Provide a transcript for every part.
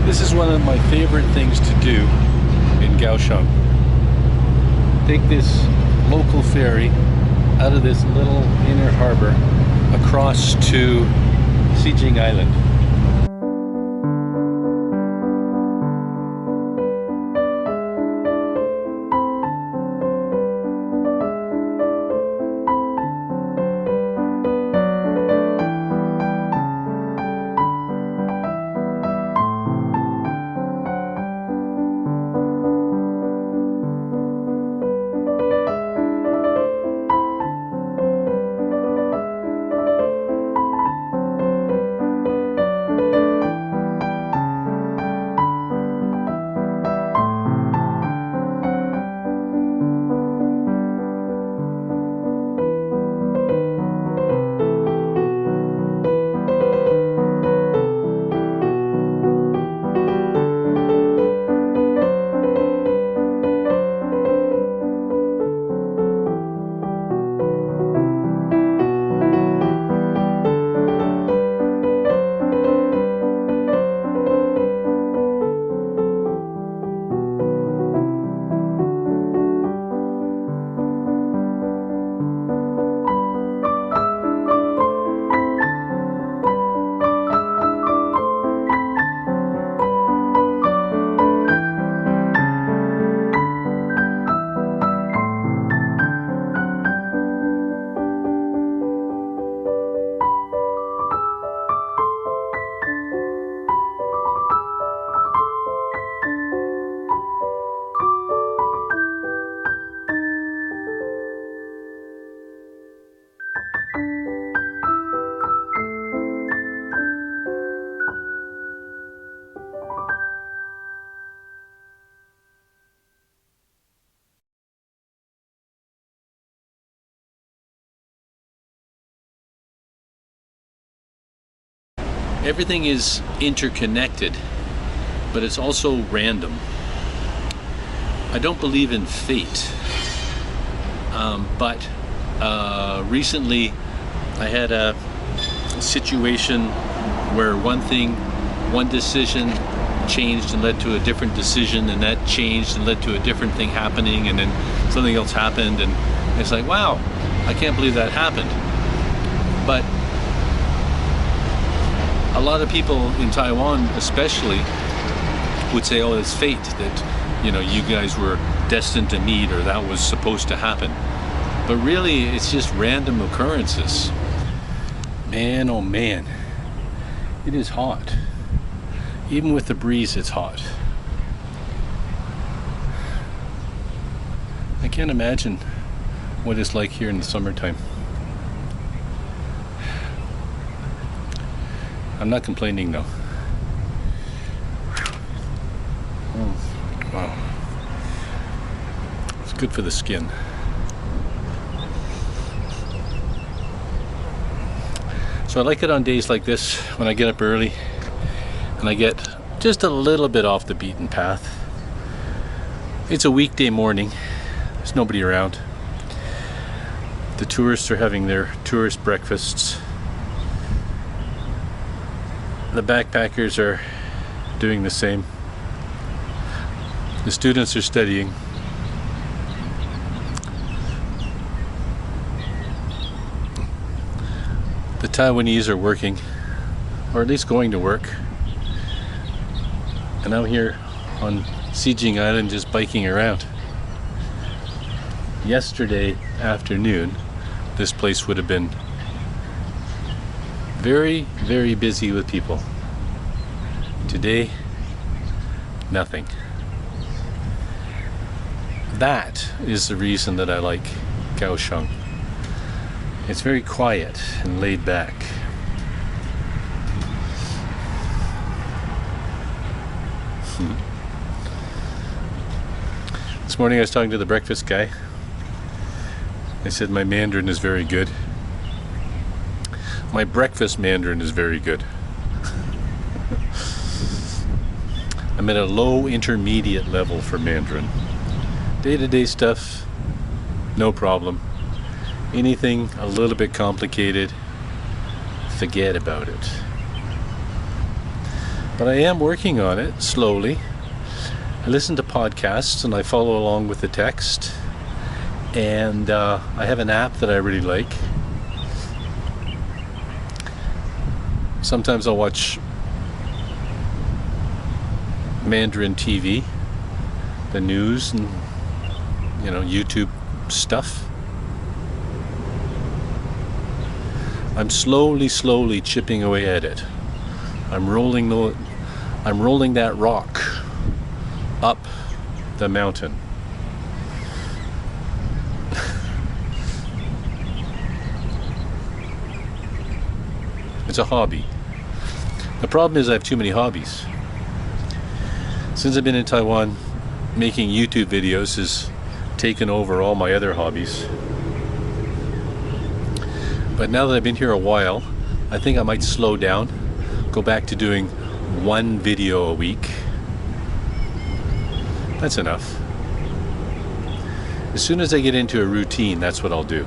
This is one of my favorite things to do in Kaohsiung. Take this local ferry out of this little inner harbor across to Cijin Island. Everything is interconnected, but it's also random. I don't believe in fate, but recently I had a situation where one decision changed and led to a different decision, and that changed and led to a different thing happening, and then something else happened, and it's like, wow, I can't believe that happened. But a lot of people in Taiwan especially would say, oh, it's fate that, you know, you guys were destined to meet, or that was supposed to happen. But really, it's just random occurrences. Man, oh man, it is hot. Even with the breeze, it's hot. I can't imagine what it's like here in the summertime. I'm not complaining though. Oh, wow. It's good for the skin. So I like it on days like this when I get up early and I get just a little bit off the beaten path. It's a weekday morning. There's nobody around. The tourists are having their tourist breakfasts. The backpackers are doing the same. The students are studying. The Taiwanese are working, or at least going to work. And I'm here on Cijin Island just biking around. Yesterday afternoon, this place would have been very, very busy with people. Today, nothing. That is the reason that I like Kaohsiung. It's very quiet and laid back. This morning I was talking to the breakfast guy. I said my Mandarin is very good. My breakfast Mandarin is very good. I'm at a low intermediate level for Mandarin. Day-to-day stuff, no problem. Anything a little bit complicated, forget about it. But I am working on it slowly. I listen to podcasts and I follow along with the text. And I have an app that I really like. Sometimes I'll watch Mandarin TV, the news and, YouTube stuff. I'm slowly chipping away at it. I'm rolling that rock up the mountain. It's a hobby. The problem is I have too many hobbies. Since I've been in Taiwan, making YouTube videos has taken over all my other hobbies. But now that I've been here a while, I think I might slow down, go back to doing one video a week. That's enough. As soon as I get into a routine, that's what I'll do.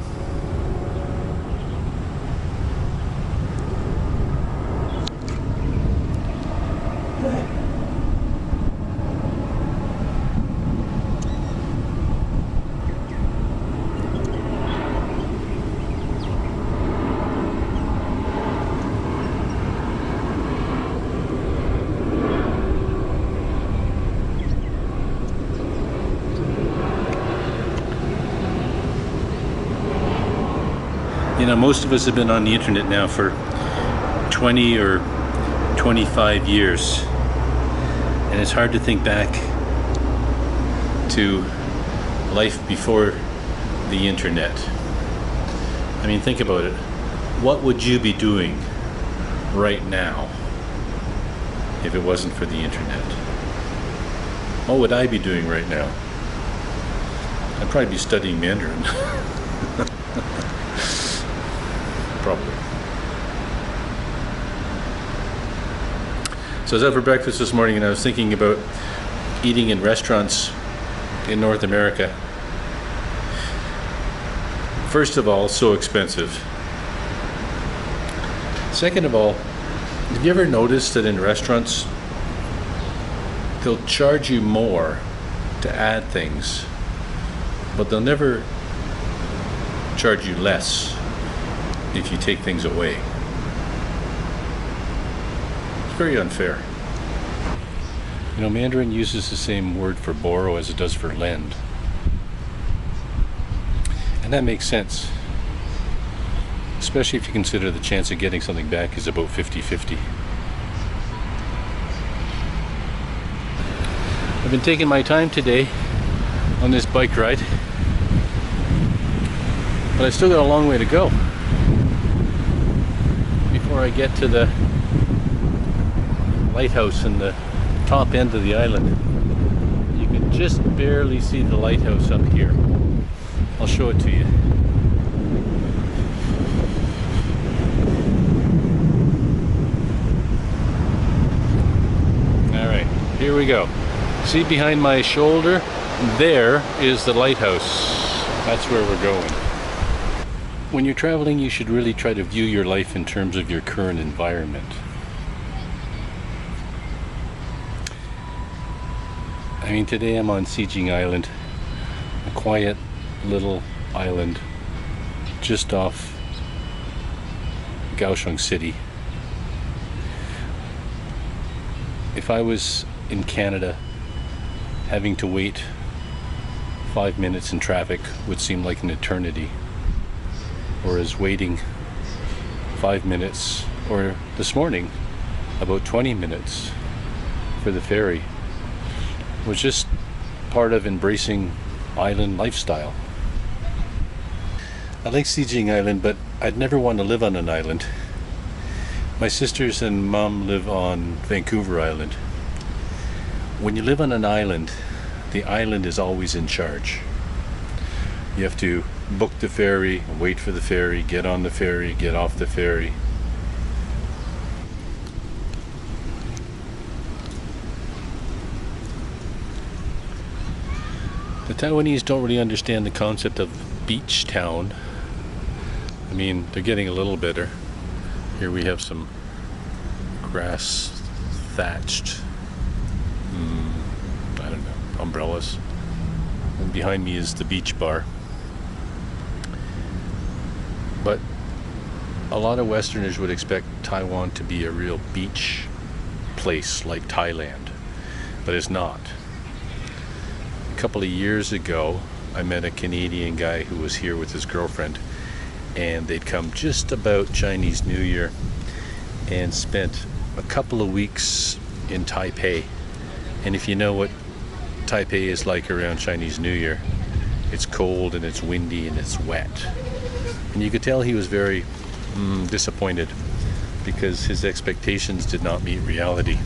Most of us have been on the internet now for 20 or 25 years, and it's hard to think back to life before the internet. I mean, think about it. What would you be doing right now if it wasn't for the internet? What would I be doing right now? I'd probably be studying Mandarin. Probably. So I was out for breakfast this morning and I was thinking about eating in restaurants in North America. First of all, so expensive. Second of all, have you ever noticed that in restaurants they'll charge you more to add things, but they'll never charge you less if you take things away? It's very unfair. Mandarin uses the same word for borrow as it does for lend. And that makes sense. Especially if you consider the chance of getting something back is about 50-50. I've been taking my time today on this bike ride, but I still got a long way to go before I get to the lighthouse in the top end of the island. You can just barely see the lighthouse up here. I'll show it to you. Alright, here we go. See behind my shoulder? There is the lighthouse. That's where we're going. When you're traveling, you should really try to view your life in terms of your current environment. I mean, today I'm on Cijin Island, a quiet little island just off Kaohsiung City. If I was in Canada, having to wait 5 minutes in traffic would seem like an eternity. Whereas waiting 5 minutes, or this morning, about 20 minutes for the ferry, was just part of embracing island lifestyle. I like Cijin Island, but I'd never want to live on an island. My sisters and mom live on Vancouver Island. When you live on an island, the island is always in charge. You have to book the ferry, wait for the ferry, get on the ferry, get off the ferry. The Taiwanese don't really understand the concept of beach town. I mean, they're getting a little better. Here we have some grass thatched, I don't know, umbrellas. And behind me is the beach bar. But a lot of Westerners would expect Taiwan to be a real beach place like Thailand, but it's not. A couple of years ago, I met a Canadian guy who was here with his girlfriend, and they'd come just about Chinese New Year and spent a couple of weeks in Taipei. And if you know what Taipei is like around Chinese New Year, it's cold and it's windy and it's wet. And you could tell he was very disappointed because his expectations did not meet reality.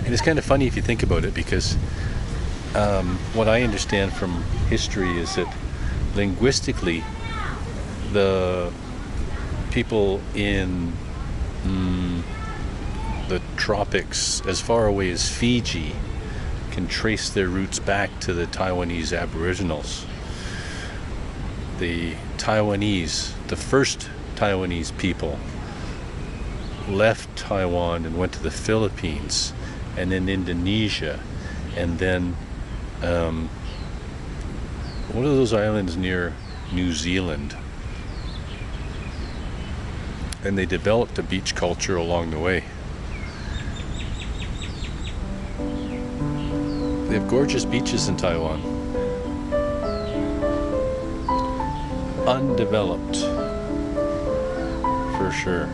And it's kind of funny if you think about it, because what I understand from history is that linguistically, the people in the tropics as far away as Fiji can trace their roots back to the Taiwanese Aboriginals. The Taiwanese, the first Taiwanese people, left Taiwan and went to the Philippines and then Indonesia, and then what are those islands near New Zealand? And they developed a beach culture along the way. They have gorgeous beaches in Taiwan. Undeveloped, for sure.